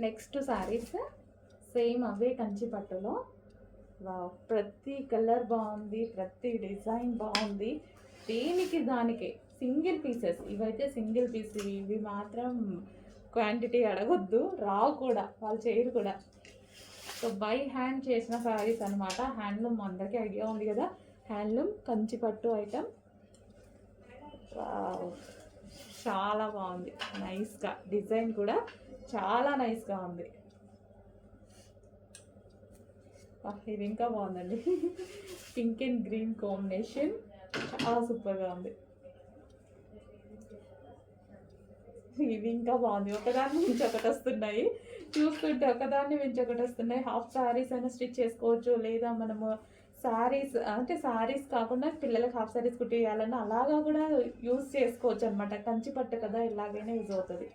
Next saris same అవే కంచి పట్టులో. ప్రతి colour బాగుంది, ప్రతి డిజైన్ బాగుంది. దేనికి దానికే సింగిల్ పీసెస్. ఇవైతే సింగిల్ పీస్, ఇవి మాత్రం క్వాంటిటీ అడగొద్దు, రావు కూడా, వాళ్ళు చేయరు కూడా. సో బై హ్యాండ్ చేసిన శారీస్ అనమాట. హ్యాండ్లూమ్ అందరికీ ఐడియా ఉంది కదా, హ్యాండ్లూమ్ కంచి పట్టు ఐటమ్. చాలా బాగుంది, నైస్గా డిజైన్ కూడా చాలా నైస్గా ఉంది. ఇది ఇంకా బాగుందండి, పింక్ అండ్ గ్రీన్ కాంబినేషన్, చాలా సూపర్గా ఉంది. ఇది ఇంకా బాగుంది, ఒకదాన్ని మించి ఒకటి వస్తున్నాయి. చూస్తుంటే ఒకదాన్ని మించి ఒకటి వస్తున్నాయి. హాఫ్ శారీస్ అయినా స్టిచ్ చేసుకోవచ్చు, లేదా మనము శారీస్ అంటే శారీస్ కాకుండా పిల్లలకి హాఫ్ శారీస్ కుట్టియాలన్నా అలాగా కూడా యూజ్ చేసుకోవచ్చు అనమాట. కంచి పట్టు కదా, ఎలాగైనా యూజ్ అవుతుంది.